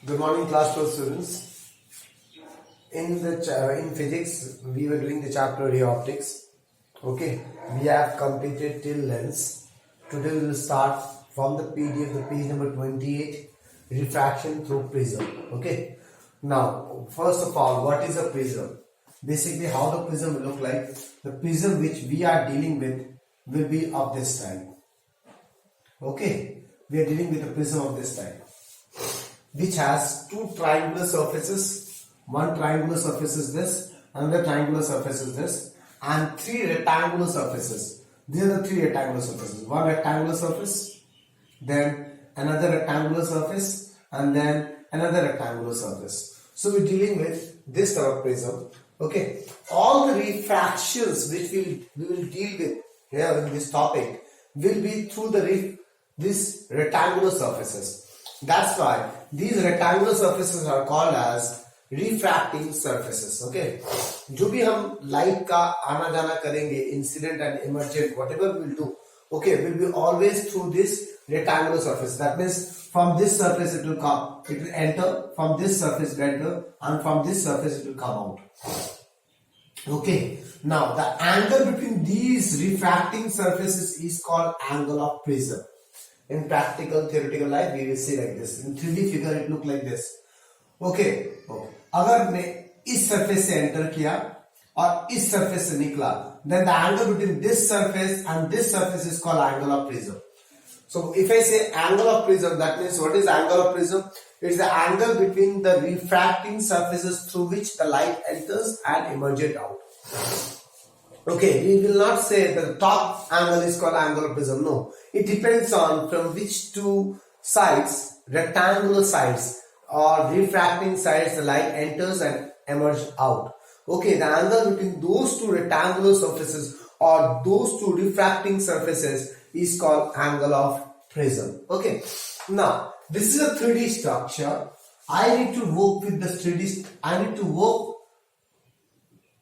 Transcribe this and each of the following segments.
Good morning, class 12 students. In physics, we were doing the chapter ray optics. Okay, we have completed till lens. Today we will start from the PDF, the page number 28, refraction through prism. Okay. Now, first of all, what is a prism? Basically, how the prism will look like. The prism which we are dealing with will be of this type. Okay, we are dealing with a prism of this type, which has two triangular surfaces. One triangular surface is this, another triangular surface is this, and three rectangular surfaces. These are the three rectangular surfaces. One rectangular surface, then another rectangular surface, and then another rectangular surface. So we're dealing with this type of prism. Okay, all the refractions which we will deal with here in this topic will be through these rectangular surfaces. That's why these rectangular surfaces are called as refracting surfaces. Okay, जो भी हम light का आना जाना करेंगे, incident and emergent, whatever we'll do, okay, will be always through this rectangular surface. That means from this surface it will come, it will enter, from this surface it will enter, and from this surface it will come out. Okay, now the angle between these refracting surfaces is called angle of prism. In practical theoretical life we will see like this. In 3D figure it look like this. Okay, अगर मैं इस surface से enter किया और इस surface से निकला, then the angle between this surface and this surface is called angle of prism. So if I say angle of prism, that means what is angle of prism? It is the angle between the refracting surfaces through which the light enters and emerges out. Okay, we will not say the top angle is called angle of prism. No, it depends on from which two sides, rectangular sides or refracting sides, the light enters and emerges out. Okay, the angle between those two rectangular surfaces or those two refracting surfaces is called angle of prism. Okay, now this is a 3D structure. I need to work with the 3D. I need to work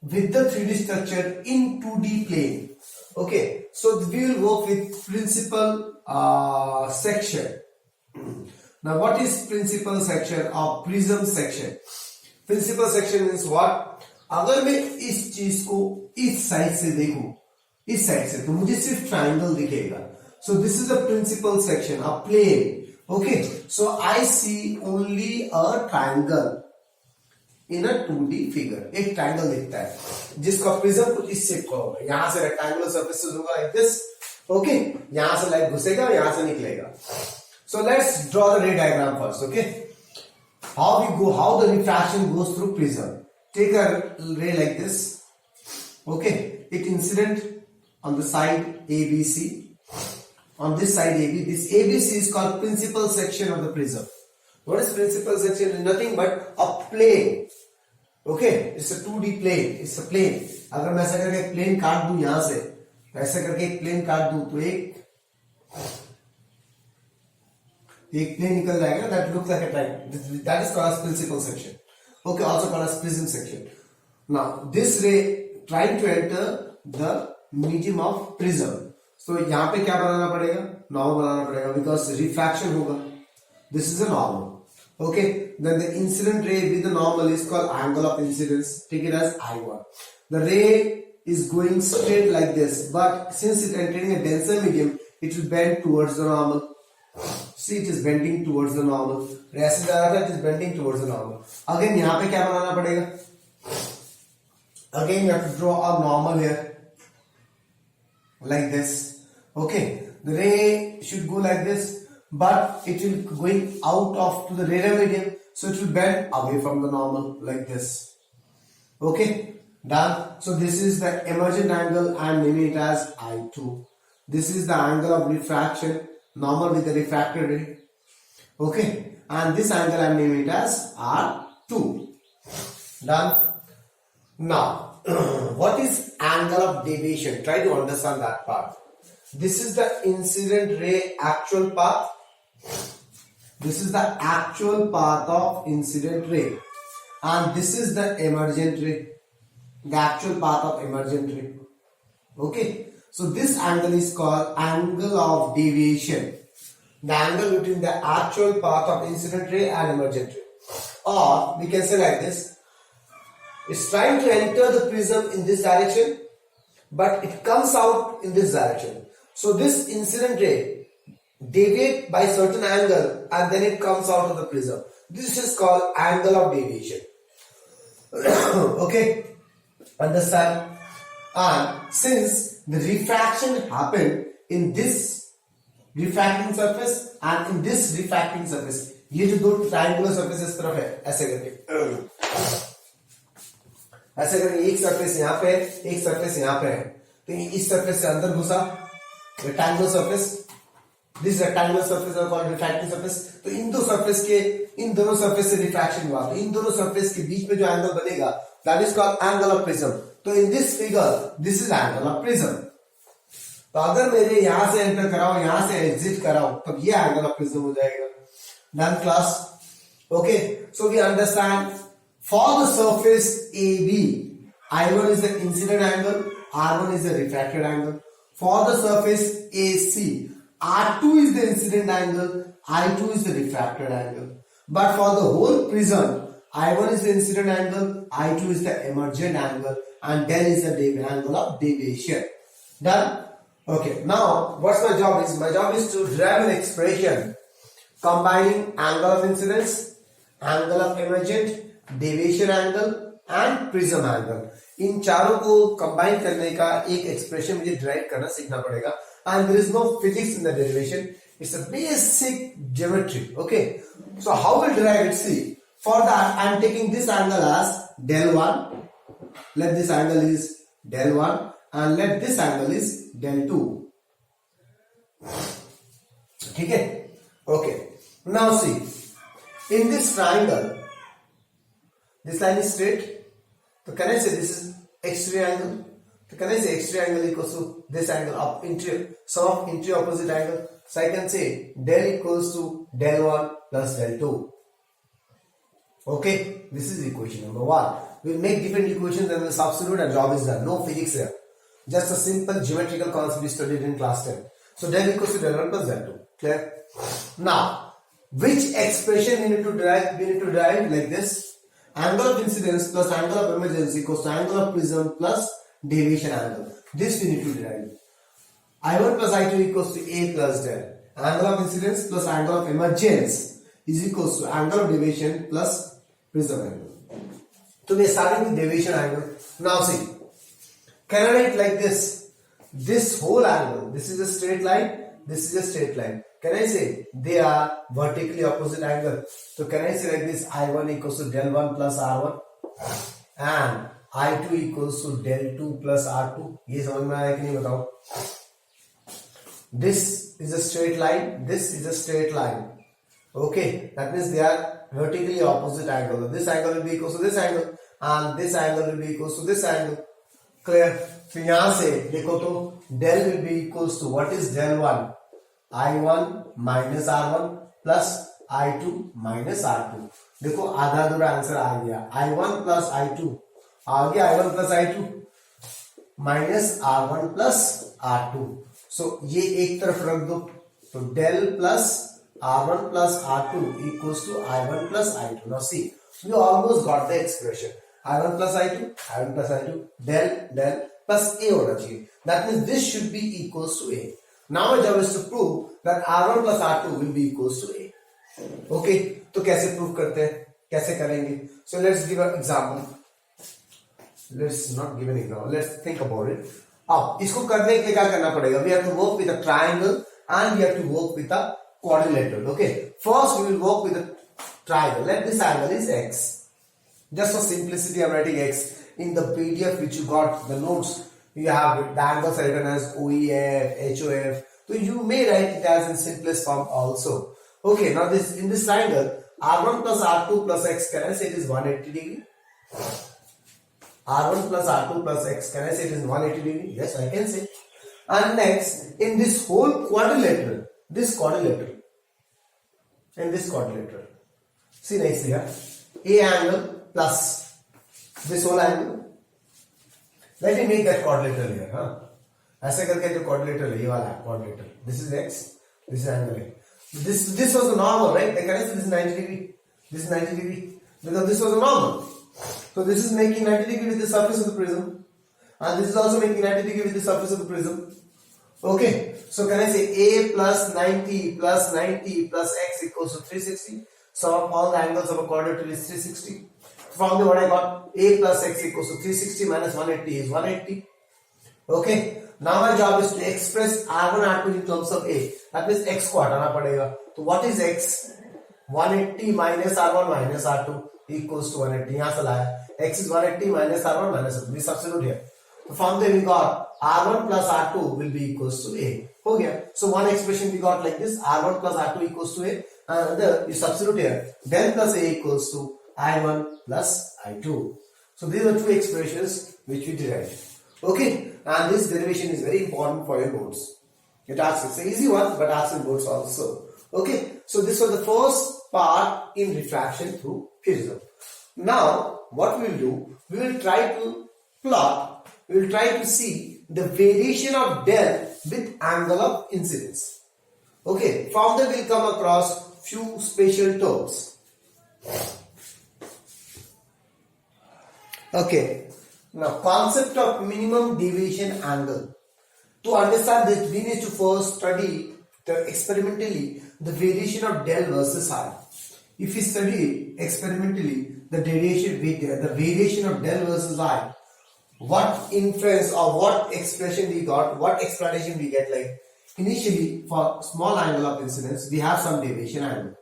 with the 3D structure in 2D plane. Okay, so we will work with principal section. Now what is principal section or prism section? Principal section means what? अगर मैं इस चीज को इस side से देखूं, इस side से, तो मुझे सिर्फ ट्राइंगल दिखेगा. So this is a principal section, a plane. Okay, so I see only a triangle in a 2D figure. एक ट्राइंगल दिखता है जिसका प्रिज्म कुछ इस शेप का होगा. यहां से रेक्टेंगुलर सर्फेसेस होगा like this. Okay, यहां से लाइट घुसेगा, यहां से निकलेगा. So let's draw the ray diagram first. Okay, how the refraction goes through prism. Take a ray like this. Okay, it incident on the side ABC. On this side AB, this ABC is called principal section of the prism. What is principal section? It's nothing but a plane. Okay, it's a 2D plane. It's a plane. अगर मैं ऐसा करके एक plane काट दूं यहां से, ऐसा करके एक प्लेन काट दूं तो एक प्लेन निकल जाएगा. That looks like a triangle. That is called as principal section. Okay, also called as prism section. Now this ray trying to enter the medium of prism. So यहाँ पे क्या बनाना पड़ेगा? Normal बनाना पड़ेगा because refraction होगा. This is a normal. Okay, then the incident ray with the normal is called angle of incidence. Take it as I1. The ray is going straight like this, but since it entering a denser medium, it will bend towards the normal. See, it is bending towards the normal. ऐसे जा रहा था, it is bending towards the normal. Again, यहाँ पे क्या बनाना पड़ेगा? Again, you have to draw a normal here, like this. Okay, the ray should go like this, but it will going out of to the rarer medium, so it will bend away from the normal like this. Okay, done. So this is the emergent angle. I am naming it as I2. This is the angle of refraction, normal with the refracted ray. Okay, and this angle I am naming it as R2. Done. Now, what is angle of deviation? Try to understand that part. This is the incident ray actual path. This is the actual path of incident ray, and this is the emergent ray, the actual path of emergent ray. Okay, so this angle is called angle of deviation. the angle between the actual path of incident ray and emergent ray. or we can say like this, it's trying to enter the prism in this direction, but it comes out in this direction. So this incident ray deviate by certain angle and then it comes out of the prism. This is called angle of deviation. Okay, understand? And since the refraction happened in this refracting surface and in this refracting surface, ये जो दो triangular surface इस तरफ है, ऐसे करके एक surface यहाँ पे है, एक सरफेस यहाँ पे है, तो इस सरफेस से अंदर घुसा, rectangular surface, this rectangular surface are called refracting surface. तो इन दो सरफेस के, इन दोनों सरफेस से रिफ्रैक्शन हुआ, तो इन दोनों सरफेस के बीच में जो एंगल बनेगा that is called angle of prism. तो in this figure this is angle of prism. तो अगर मेरे यहां से एंटर कराओ, यहां से एग्जिट कराओ, तब ये एंगल ऑफ प्रिज्म हो जाएगा. Done class? Okay, so we understand for the surface AB, I1 is the incident angle, R1 is the refracted angle. For the surface AC, R2 is the incident angle, I2 is the refracted angle. But for the whole prism, I1 is the incident angle, I2 is the emergent angle, and del is the angle of deviation. Done? Okay, now what's my job is? My job is to derive an expression combining angle of incidence, angle of emergent, deviation angle and prism angle. इन चारों को combine करने का एक expression मुझे derive करना सीखना पड़ेगा. And there is no physics in the derivation, it's a basic geometry. Okay, so how will derive it? See, for that I am taking this angle as del 1, let this angle is del 1 and let this angle is del 2. ठीक है? Okay, now see, in this triangle this line is straight, so can I say this is exterior angle? So can I say exterior angle equals to this angle of interior, sum of interior opposite angle? So I can say del equals to del 1 plus del 2. Okay, this is equation number 1. We'll make different equations and we'll substitute and job is done. No physics here. Just a simple geometrical concept we studied in class 10. So del equals to del 1 plus del 2. Clear? Now, which expression we need to derive? We need to derive like this. Angle of incidence plus angle of emergence equals to angle of prism plus deviation angle. This we need to derive. I1 plus I2 equals to A plus del. Angle of incidence plus angle of emergence is equals to angle of deviation plus prism angle. So we are starting with deviation angle. Now see, can I write like this? This whole angle, this is a straight line, this is a straight line. Can I say they are vertically opposite angle? So can I say like this, I1 equals to del 1 plus R1 and I2 equals to del 2 plus R2. ये समझ में आया कि नहीं बताओ? This is a straight line, this is a straight line. Okay, that means they are vertically opposite angle. This angle will be equals to this angle and this angle will be equals to this angle. Clear? तो यहाँ से देखो तो del will be equals to what is del 1? I1 minus R1 plus I2 minus R2. देखो आधा अधूरा answer आ गया. I1 plus I2 आ गया, I1 plus I2 minus R1 plus R2. So ये एक तरफ रख दो, तो del plus R1 plus R2 equals to I1 plus I2. Now see, you almost got the expression. I1 plus I2, I1 plus I2, del plus A होना चाहिए. That means this should be equals to A. Now my job is to prove that R1 plus R2 will be equals to A. Okay, तो कैसे prove करते हैं, कैसे करेंगे? So let's give an example. Let's not give an example. Let's think about it. अब इसको करने के लिए क्या करना पड़ेगा? We have to work with a triangle and we have to work with a quadrilateral. Okay, first we will work with a triangle. Let this angle is X. Just for simplicity, I'm writing X. In the PDF which you got, the notes, you have the angles are written as OEF, HOF. So you may write it as in simplest form also. Okay, now this in this triangle, R1 plus R2 plus X, can I say it is 180 degree? R1 plus R2 plus X, can I say it is 180 degree? Yes, I can say. And next, in this whole quadrilateral, in this quadrilateral, see nicely here, A angle plus this whole angle. Let me make that quadrilateral here, huh? ऐसे करके जो quadrilateral है, ये वाला quadrilateral. This is X, this is angle A. This was the normal, right? Can I say this is 90 degree? This is 90 degree. because this was a normal. So this is making 90 degree with the surface of the prism, and this is also making 90 degree with the surface of the prism. Okay, so can I say A plus 90 plus 90 plus x equals to 360? Sum of all the angles of a quadrilateral is 360. From there what I got, A plus x equals to 360 minus 180 is 180. Okay, now my job is to express R1 R2 in terms of A. That means x को हटाना पड़ेगा. So what is x? 180 minus R1 minus R2 equals to 180. यहाँ से लाया. X is 180 minus R1 minus R2. We substitute here. So from there we got R1 plus R2 will be equals to A. हो गया. So one expression we got like this: R1 plus R2 equals to A. And then you substitute here. Del plus A equals to I1 plus I2. So these are two expressions which we derived. Okay, and this derivation is very important for your notes. It asks, it's an easy one, but asks in notes also. Okay, so this was the first part in refraction through prism. Now, what we will do, we will try to plot, we will try to see the variation of del with angle of incidence. Okay, from there we will come across few special terms. Okay, now concept of minimum deviation angle. To understand this, we need to first study experimentally the variation of del versus I. If we study experimentally the variation of del versus I, what inference or what expression we got, what explanation we get, like initially for small angle of incidence, we have some deviation angle.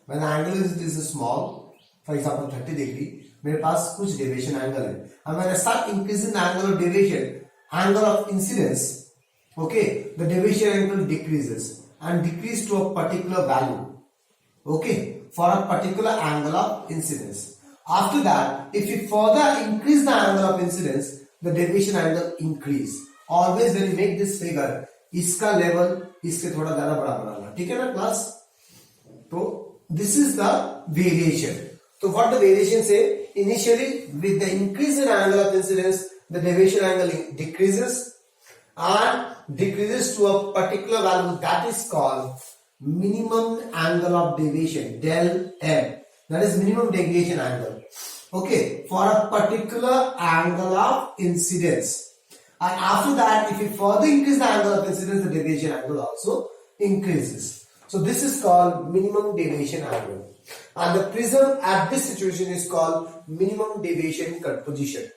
When the angle is small, for example 30 degree, मेरे पास कुछ deviation angle है. And when I start increasing the angle of deviation, angle of incidence, okay, the deviation angle decreases and decrease to a particular value. Okay, for a particular angle of incidence. After that, if you further increase the angle of incidence, the deviation angle increase. Always when you make this figure, इसका level इसके थोड़ा ज़्यादा बड़ा बनाना. ठीक है ना class? तो this is the variation. So what the variation say? Initially, with the increase in angle of incidence, the deviation angle decreases and decreases to a particular value that is called minimum angle of deviation, del M. That is minimum deviation angle. Okay, for a particular angle of incidence. And after that, if you further increase the angle of incidence, the deviation angle also increases. So this is called minimum deviation angle. And the prism at this situation is called minimum deviation position.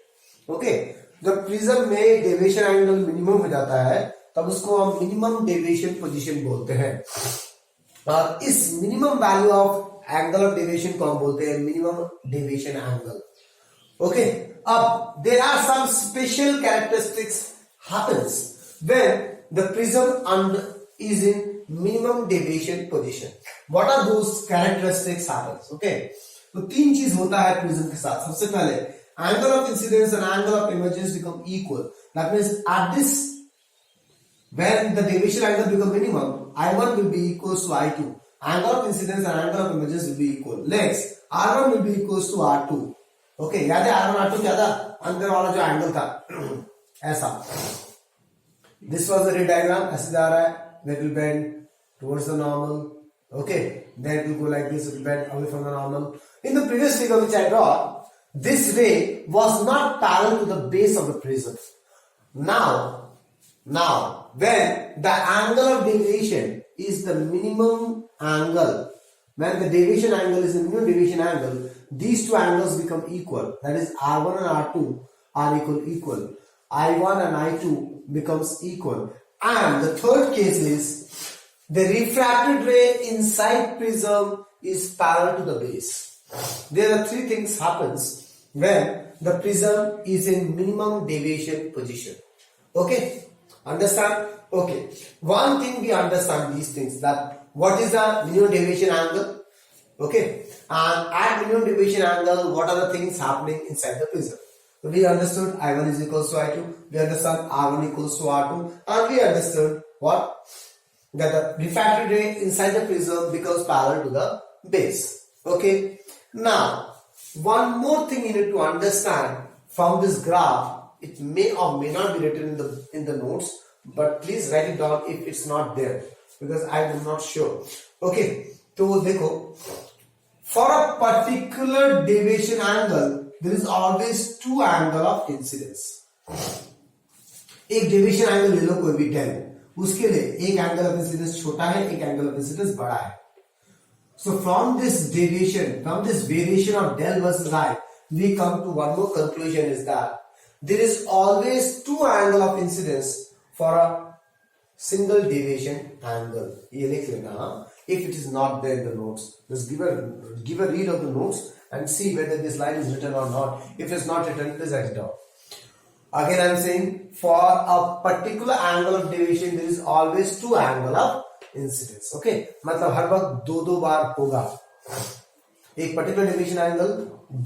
Okay, जब prism में deviation angle minimum हो जाता है तब उसको हम minimum deviation position बोलते हैं. और इस minimum value of angle of deviation को हम बोलते हैं minimum deviation angle. Okay, अब there are some special characteristics happens when the prism is in minimum deviation position. What are those characteristics happens? Okay, तो तीन चीज होता है प्रिज्म के साथ. सबसे पहले angle of incidence and angle of emergence become equal. That means at this, when the deviation angle become minimum, I1 will be equals to I2. Angle of incidence and angle of emergence will be equal. Next, R1 will be equals to R2. Okay, याद है R1 R2 क्या था? अंदर वाला जो angle था ऐसा. This was the ray diagram. ऐसे जा रहा है. That will bend towards the normal. Okay, then it will go like this. It will bend away from the normal. In the previous figure which I draw, this ray was not parallel to the base of the prism. Now, when the angle of deviation is the minimum angle, when the deviation angle is the minimum deviation angle, these two angles become equal. That is R1 and R2 are equal. I1 and I2 becomes equal. And the third case is the refracted ray inside prism is parallel to the base. There are three things happens when the prism is in minimum deviation position. Okay, understand? Okay, one thing we understand these things, that what is the minimum deviation angle? Okay, and at minimum deviation angle, what are the things happening inside the prism? So we understood I1 is equals to I2, we understand R1 equals to R2, and we understood what? That the refracted ray inside the prism becomes parallel to the base. Okay, now one more thing you need to understand from this graph. It may or may not be written in the notes, but please write it down if it's not there, because I am not sure. Okay, तो देखो, For a particular deviation angle, there is always two angle of incidence. एक deviation angle ले लो कोई भी 10, उसके लिए एक angle of incidence छोटा है, एक एंगल ऑफ इंसिडेंस बड़ा है. So from this deviation, from this variation of del versus I, we come to one more conclusion, is that there is always two angle of incidence for a single deviation angle. ये लिख लेना. If it is not there in the notes, just give a read of the notes and see whether this line is written or not. If it's not written, please write it down. Again, I am saying for a particular angle of deviation, there is always two angle of incidence. Okay, मतलब हर वक्त दो बार होगा. एक particular deviation angle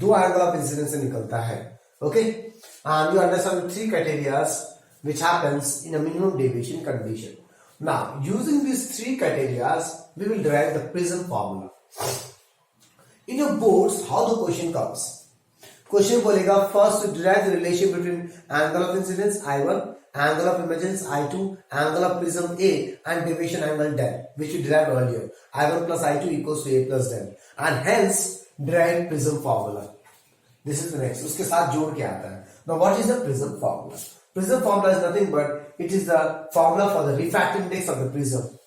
दो angle of incidence से निकलता है. Okay, and you understand the three criteria which happens in a minimum deviation condition. Now, using these three criteria, we will derive the prism formula. In your boards, how the question comes? Question बोलेगा first to derive the relation between angle of incidence I1, angle of emergence I2, angle of prism A and deviation angle del, which we derived earlier. I1 plus I2 equals to A plus del, and hence derive prism formula. This is the next. उसके साथ जोड़ के आता है. Now, what is the prism formula? Prism formula is nothing but it is the formula for the refractive index of the prism.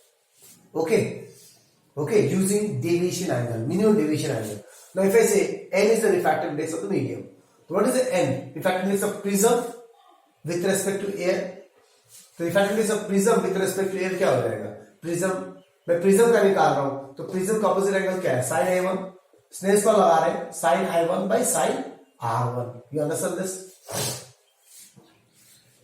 Okay, using deviation angle, minimum deviation angle. Now, if I say n is the refractive index of the medium, so what is the n? Refractive index of prism with respect to air. तो refractive index of prism with respect to air क्या हो जाएगा? Prism, मैं prism का निकाल रहा हूँ, तो prism का opposite angle क्या है? Sin A1. Snell's law लगा रहे हैं, sin I1 by sin R1. You understand this?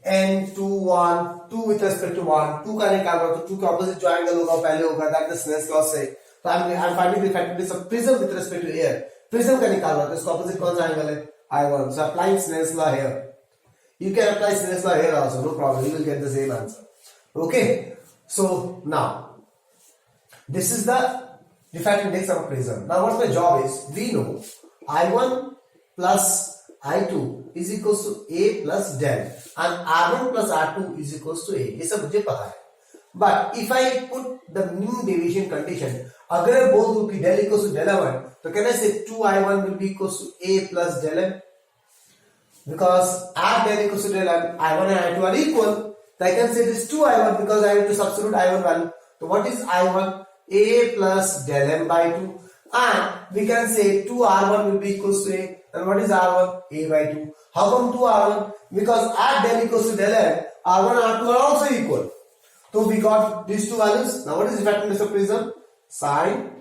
n2 1 2 with respect to 1 2 का निकाल रहा हूं, तो 2 का ऑपोजिट जो एंगल होगा पहले होगा, दैट द स्नेल्स लॉ से. तो I am finding the effectiveness of prism with respect to air. Prism का निकाल रहा हूं, तो इसका ऑपोजिट कौन सा एंगल है? I1. So applying Snell's law here. You can apply Snell's law here also, no problem. You will get the same answer. Okay. So now this is the refractive index of a prism. Now what my job is? We know I1 plus I2 is equals to A plus del and R1 plus R2 is equals to A. ये सब मुझे पता है. But if I put the mean deviation condition, अगर मैं बोल दूं कि del equals to del M1, तो can I say 2I1 will be equals to A plus del M? Because at del equals to del M, I1 and I2 are equal. So I can say this 2I1 because I have to substitute I1 value. So what is I1? A plus del M by 2. And we can say 2R1 will be equals to A. And what is R1? A by 2. How come 2R1? Because at del equals to del M, R1 and R2 are also equal. So we got these two values. Now what is the effectiveness of prism? Sin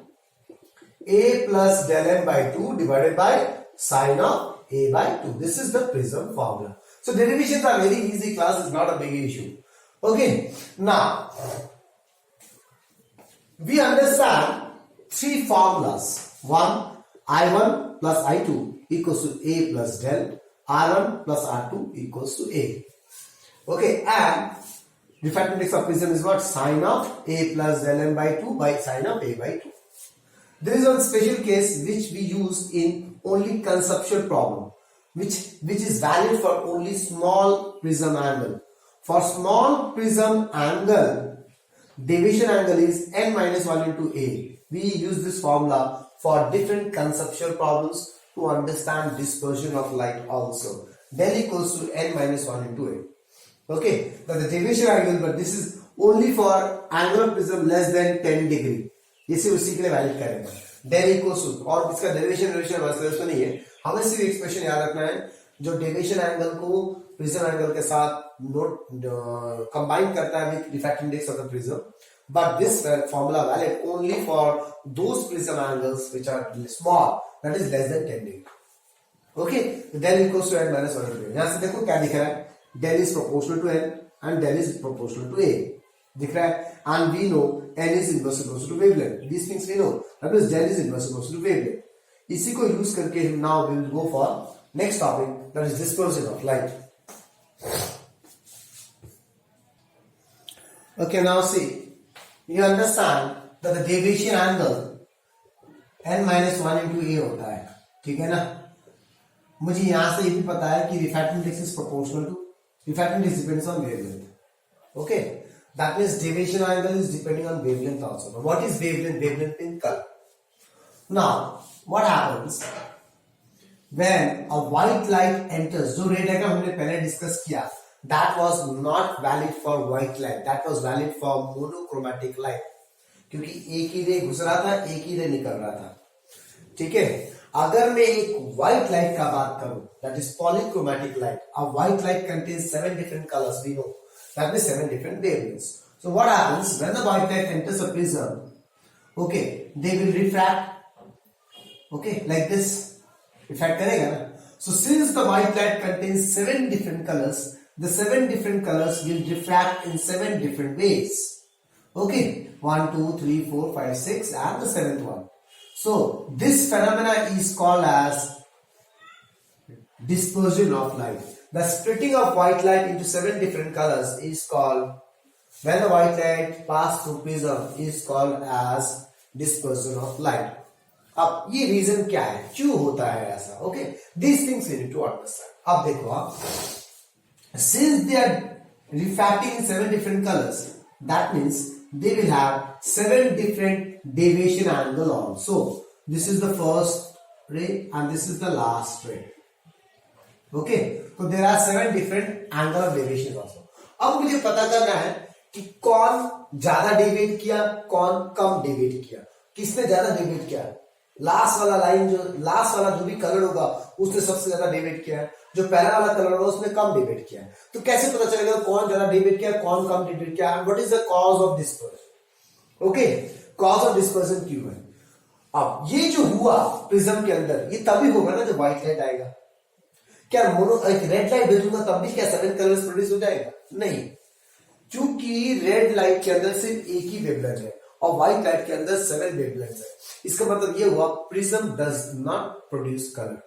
A plus del M by 2 divided by sin of A by 2. This is the prism formula. So derivations are very easy, class, is not a big issue. Okay. Now we understand three formulas. One, I1 plus I2 equals to A plus del, R1 plus R2 equals to A. Okay, and refractive index of prism is what? Sin of A plus del M by 2 by sin of A by 2. There is one special case which we use in only conceptual problem, which is valid for only small prism angle. For small prism angle, deviation angle is n minus 1 into A. We use this formula for different conceptual problems to understand dispersion of light also. Del equals to n minus 1 into A. Okay, now the deviation angle, but this is only for angular prism less than 10 degree. ये सिर्फ उसी के लिए valid करेंगे. Del equals to, और इसका derivation वास्तव में नहीं है, हमें सिर्फ एक्सप्रेशन याद रखना है जो डेविएशन एंगल को प्रिज्म एंगल के साथ कंबाइन करता है with refractive index of the prism. But this formula valid only for those prism angles which are small, that is less than 10 degree. Okay, del equals to n minus 1 into A. यहाँ से देखो क्या दिख रहा है? Del is proportional to n and del is proportional to A. दिख रहा है? And we know n is inverse proportional to wavelength. These things we know. That means del is inverse proportional to wavelength. इसी को use करके now we will go for next topic, that is dispersion of light. Okay, now see. You understand that the deviation angle n minus 1 into A होता है, ठीक है ना? मुझे यहां से ये भी पता है कि refractive index is proportional to, refractive index depends on wavelength. Okay, that means deviation angle is depending on wavelength also. Now, what is wavelength? Wavelength in color. Now, what happens when a white light enters, जो red diagram हमने पहले discuss किया, that was not valid for white light, that was valid for monochromatic light, क्योंकि एक ही रे घुस रहा था, एक ही रे निकल रहा था. ठीक है. अगर मैं एक व्हाइट लाइट का बात करूं, that is polychromatic light, a white light contains 7 different colors, we know, that means 7 different wavelengths. So what happens when the white light enters a prism? Okay, they will refract, okay, like this, refract करेगा ना. So since the white light contains 7 different colors, the 7 different colors will refract in 7 different ways. Okay, 1, 2, 3, 4, 5, 6, and the 7th one. So this phenomena is called as dispersion of light. The splitting of white light into 7 different colors is called, when the white light passes through prism, is called as dispersion of light. अब ये reason क्या है, क्यों होता है ऐसा? Okay, these things we need to understand. अब देखो आप, since they are refracting in 7 different colors, that means they will have 7 different deviation angle also. This is the first ray and this is the last ray. Okay, so there are 7 different angle of deviation also. अब मुझे पता करना है कि कौन ज्यादा deviate किया, कौन कम डेविएट किया, किसने ज्यादा डेविएट किया. लास्ट वाला लाइन, जो लास्ट वाला जो भी कलर होगा उसने सबसे ज्यादा डेविएट किया है, जो पहला वाला कलर होगा उसने कम डेविएट किया है. तो कैसे पता चलेगा कौन ज्यादा डेविएट किया, कौन कम डेविएट किया, what is the cause of dispersion? Okay, cause of dispersion क्यों है? अब ये जो हुआ प्रिज्म के अंदर, ये तभी होगा ना जब व्हाइट लाइट आएगा. क्या एक रेड लाइट भेजूंगा तब भी क्या 7 कलर्स प्रोड्यूस हो जाएगा? नहीं, क्योंकि रेड लाइट के अंदर सिर्फ एक ही वेवलेंथ है और व्हाइट लाइट के अंदर 7 वेवलेंथ है. इसका मतलब ये हुआ prism does not produce colour.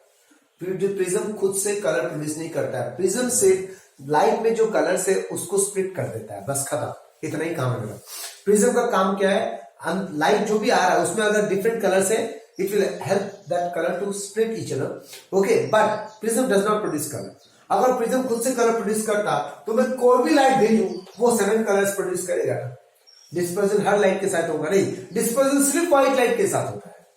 Prism खुद से कलर प्रोड्यूस नहीं करता है. प्रिज्म से लाइट में जो कलर्स है उसको स्प्लिट कर देता है, बस खत्म. इतना ही काम है मेरा. प्रिज्म का काम क्या है? लाइट जो भी आ रहा है उसमें अगर डिफरेंट कलर्स है, it will help that color to split each other. Okay, but prism does not produce color. अगर प्रिज्म खुद से कलर प्रोड्यूस करता तो मैं कोई भी लाइट भेजूं वो 7 कलर्स प्रोड्यूस करेगा. डिस्पर्जन हर लाइट के साथ होगा नहीं, डिस्पर्जन सिर्फ व्हाइट लाइट के साथ होता है.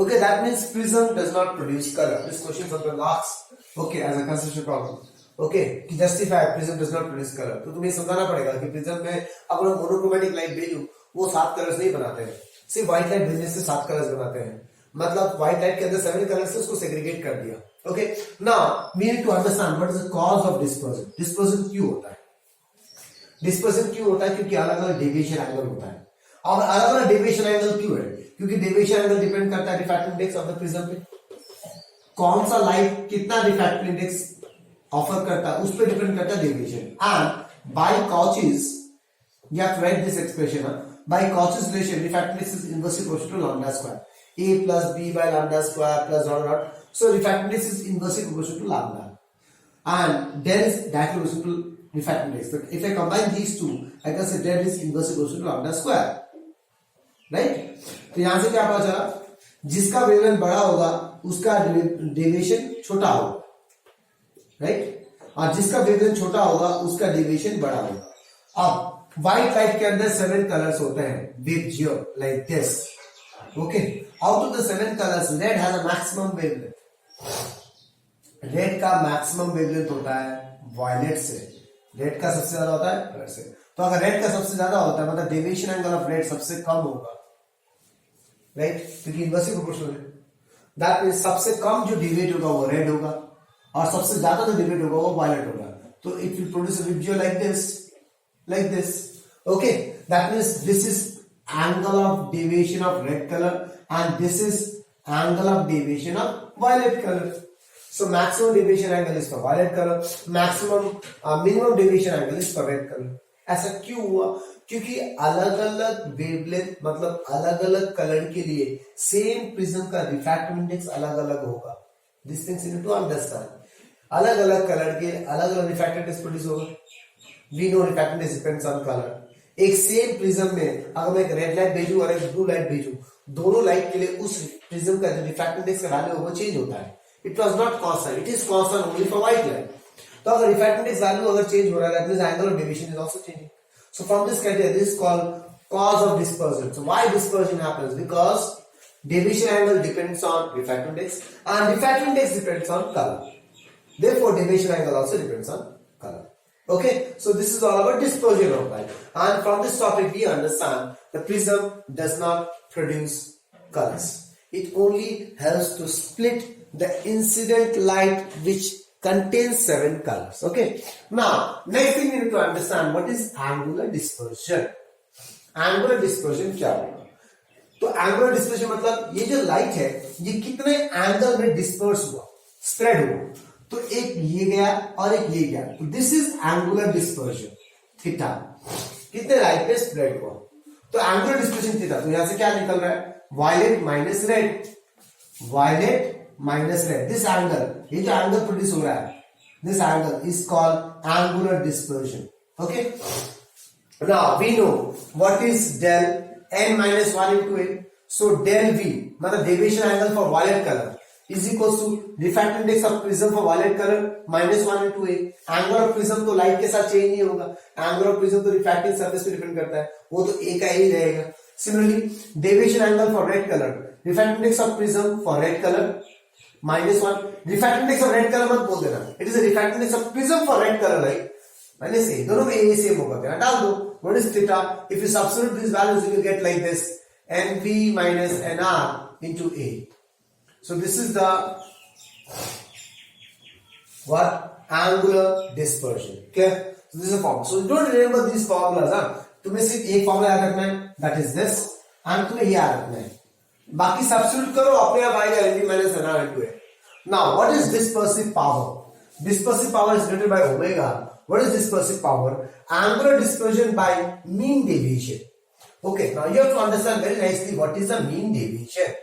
Okay, that means prism does not produce color. This question sometimes asks, okay, as a conceptual problem. Okay, कि justify prism does not produce color. तो तुम्हें समझाना पड़ेगा कि प्रिज्म में अगर हम मोनोक्रोमैटिक लाइट भेजूं वो 7 कलर्स नहीं बनाते हैं, सिर्फ व्हाइट लाइट भेजने से 7 कलर्स बनाते हैं. मतलब व्हाइट लाइट के अंदर 7 कलर्स से उसको सेग्रीगेट कर दिया. Okay, now we need to understand what is the cause of dispersion. Dispersion क्यों होता है? डिस्पर्जन क्यों होता है? क्योंकि अलग अलग डेविएशन एंगल होता है. और अलग अलग डेविएशन एंगल क्यों है? क्योंकि डेविएशन एंगल डिपेंड करता है refractive index of the prism पे. कौन सा लाइट कितना रिफ्रैक्टिव इंडेक्स ऑफर करता है उस पर डिपेंड करता है deviation. And by Cauchy's, you have to write this expression, by Cauchy's relation refractive index is inversely proportional to lambda square, a plus b by lambda square plus dot dot. So refractive index is inversely proportional to lambda, and del is directly proportional to refractive index. So if I combine these two, I can say del is inversely proportional to lambda square, right? तो यहां से क्या पता चला? जिसका wavelength बड़ा होगा उसका डेविएशन छोटा होगा, राइट? और जिसका वेवलेंथ छोटा होगा उसका डेविएशन बड़ा होगा. अब व्हाइट लाइट के अंदर 7 कलर्स होते हैं with Jio like this. Okay, out of the 7 colours red has a maximum wavelength. Red का मैक्सिमम वेवलेंथ होता है वायलेट से. रेड का सबसे ज्यादा होता है कलर से. तो अगर रेड का सबसे ज्यादा होता है मतलब डेविएशन एंगल ऑफ रेड सबसे कम होगा, राइट? क्योंकि इनवर्सली प्रोपोर्शनल है. दैट मींस सबसे कम जो डेविएट होगा वो रेड होगा और सबसे ज्यादा जो डेविएट होगा वो वायलेट होगा. तो it will produce a VIBGYOR like this, like this. Okay, that means this is angle of deviation of red color and this is angle of deviation of violet color. So maximum deviation angle is for violet color, minimum deviation angle is for red color. ऐसा क्यों हुआ? क्योंकि अलग अलग wavelength मतलब अलग अलग colour के लिए सेम प्रिज्म का रिफ्रैक्टिव इंडेक्स अलग अलग होगा. This things you need to understand. अलग अलग कलर के अलग अलग रिफ्रैक्टिव इंडेक्स प्रोड्यूस होगा. We know refractive index depends on color. एक सेम प्रिज्म में अगर मैं एक रेड लाइट भेजूं और एक ब्लू लाइट भेजूं, दोनों लाइट के लिए उस प्रिज्म का जो रिफ्रैक्टिव इंडेक्स का वैल्यू वो चेंज होता है. It was not constant, it is constant only for white light. तो अगर रिफ्रैक्टिव इंडेक्स वैल्यू अगर चेंज हो रहा है that means angle of deviation is also changing. So from this criteria this is called cause of dispersion. So why dispersion happens? Because deviation angle depends on refractive index and refractive index depends on color. Therefore, deviation angle also depends on color. Okay, so this is all about dispersion of light, and from this topic we understand the prism does not produce colors. It only helps to split the incident light which contains 7 colors. Okay, now next thing you need to understand what is angular dispersion. Angular dispersion क्या होगा? तो angular dispersion मतलब ये जो light है ये कितने angle में डिस्पर्स हुआ, स्प्रेड हुआ. तो एक ये गया और एक ये गया, तो this is angular dispersion theta. कितने लाइट पे स्प्रेड हुआ, तो एंगुलर डिस्पर्शन थीटा. तो यहां से क्या निकल रहा है, violet minus red, violet minus red. This angle, ये जो एंगल प्रोड्यूस हो रहा है, this angle is called angular dispersion. Okay, now we know what is del n minus 1 into a. So del v मतलब deviation angle for violet color is equals to refractive index of prism for violet color minus 1 into a. Angle of prism तो light के साथ change नहीं होगा, angle of prism तो refracting surface पे depend करता है, वो तो a का ही रहेगा. Similarly, deviation angle for red color, refractive index of prism for red color minus 1. refractive index of red color मत बोल देना, it is a refractive index of prism for red color, right? मैंने से दोनों में a same होगा, क्या डाल दो. What is theta? If you substitute these values, you will get like this: nv minus nr into a. So this is the what angular dispersion. Okay? So this is a formula. So don't remember these formulas. तुम्हें सिर्फ एक formula याद रखना है, that is this, and तुम्हें याद रखना है. बाकी सब्स्टिट्यूट करो, अपने आप आएगा nv minus nr into a. Now, what is dispersive power? Dispersive power is denoted by omega. What is dispersive power? Angular dispersion by mean deviation. Okay, now you have to understand very nicely what is the mean deviation.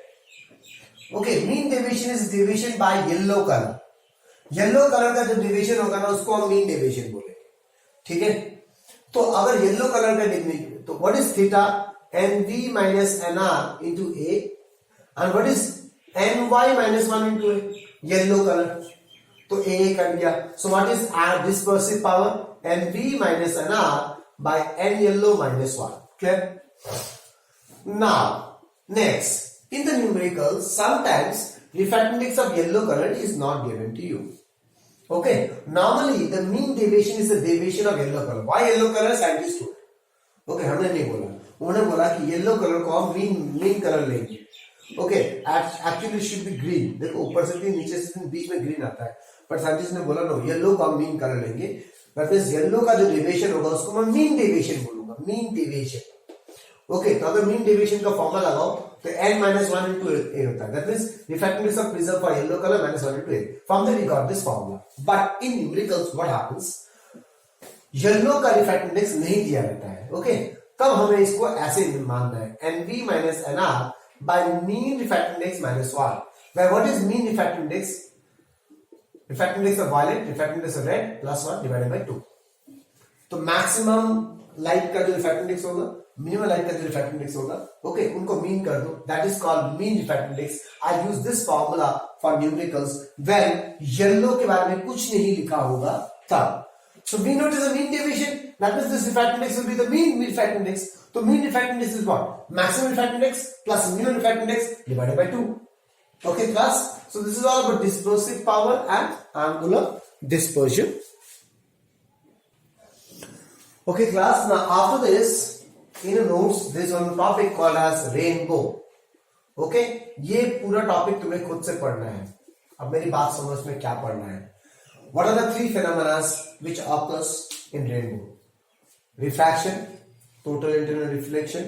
Okay, mean deviation is deviation by yellow color. Yellow color का जो deviation होगा ना उसको हम mean deviation बोलेंगे. ठीक है, तो अगर yellow color का deviation, तो what is theta? nv minus nr into a, and what is ny minus 1 into a? Yellow color. तो a कट गया. So what is dispersive power? nv minus nr by n yellow minus 1. Clear? Now next, in the numericals sometimes refractive index of yellow color is not given to you. Okay, normally the mean deviation is the deviation of yellow color. Why yellow color? Scientists told. Okay, हमने नहीं बोला, उन्होंने बोला कि yellow colour को हम mean colour लेंगे. Okay, actually should be green. देखो ऊपर से भी नीचे से बीच में ग्रीन आता है, पर साइंटिस्ट ने बोला नो, येलो को हम मीन कलर लेंगे. दैट मींस येलो का जो डेविएशन होगा उसको मैं मीन डेविएशन बोलूंगा, मीन डेविएशन. ओके, तो अगर मीन डेविएशन का फॉर्मूला लगाओ तो n minus 1 into a होता है. That means refractive index of prism for yellow color minus 1 into a. From there we got this formula. But in numericals what happens? Yellow का refractive index नहीं दिया रहता है. Okay, तब हमें इसको ऐसे मानना है, nv minus nr by mean refractive index minus 1. Where what is mean refractive index? Refractive index of violet, refractive index of red plus 1 divided by 2. तो मैक्सिमम लाइट का जो रिफ्रैक्टिव इंडेक्स होगा, मिनिमम लाइट का जो refractive index होगा, okay, उनको mean कर दो. That is called mean refractive index. I use this formula for numericals when yellow के बारे में कुछ नहीं लिखा होगा तब. So we notice a mean deviation. That means this refractive index will be the mean refractive index. So mean refractive index is what? Maximum refractive index plus minimum refractive index divided by 2. Okay, class. So this is all about dispersive power and angular dispersion. Okay, class. Now after this, in the notes, there is one topic called as rainbow. Okay, ये पूरा topic तुम्हें खुद से पढ़ना है. अब मेरी बात समझ में क्या पढ़ना है. What are the three phenomena which occurs in rainbow? Refraction, total internal reflection,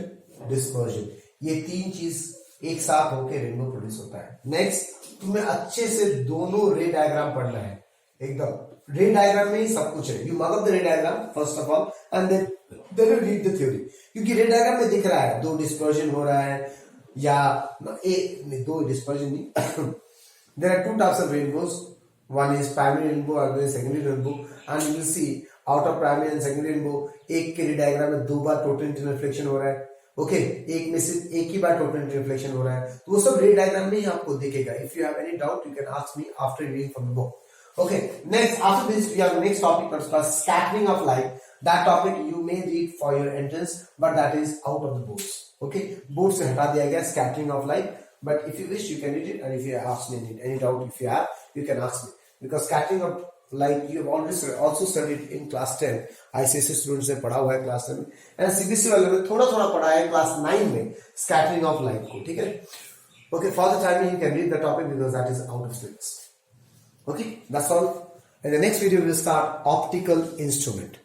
dispersion. ये तीन चीज एक साथ होकर रेनबो प्रोड्यूस होता है. नेक्स्ट, तुम्हें अच्छे से दोनों रे डायग्राम पढ़ना है. एकदम रे डायग्राम में ही सब कुछ है. You mug up the ray diagram first of all and then will read the theory. क्योंकि रे डायग्राम में दिख रहा है दो डिस्पर्जन हो रहा है या दो डिस्पर्जन नहीं. There are two types of rainbows. One is primary rainbow, other is secondary rainbow, and you will see out of primary and secondary rainbow एक के डायग्राम में दो बार टोटल इंटरनल रिफ्लेक्शन हो रहा है. ओके, एक में सिर्फ एक ही बार टोटल इंटरनल रिफ्लेक्शन हो रहा है. तो वो सब रे डायग्राम में ही आपको दिखेगा. If you have any doubt you can ask me after reading from the book. Okay, next after this we have next topic called scattering of light. That topic you may read for your entrance but that is out of the boards. Okay, board से हटा दिया गया scattering of light. but if you wish, you can read it, and if you ask me any doubt, if you have, you can ask me. Because scattering of light, you have already also studied in class 10. ICSE students ने पढ़ा हुआ है class 10 में, and CBSE वाले में थोड़ा थोड़ा पढ़ा है क्लास 9 में scattering of light को. ठीक है? Okay, for the time being, you can read the topic because that is out of syllabus. Okay, that's all. In the next video, we will start optical instrument.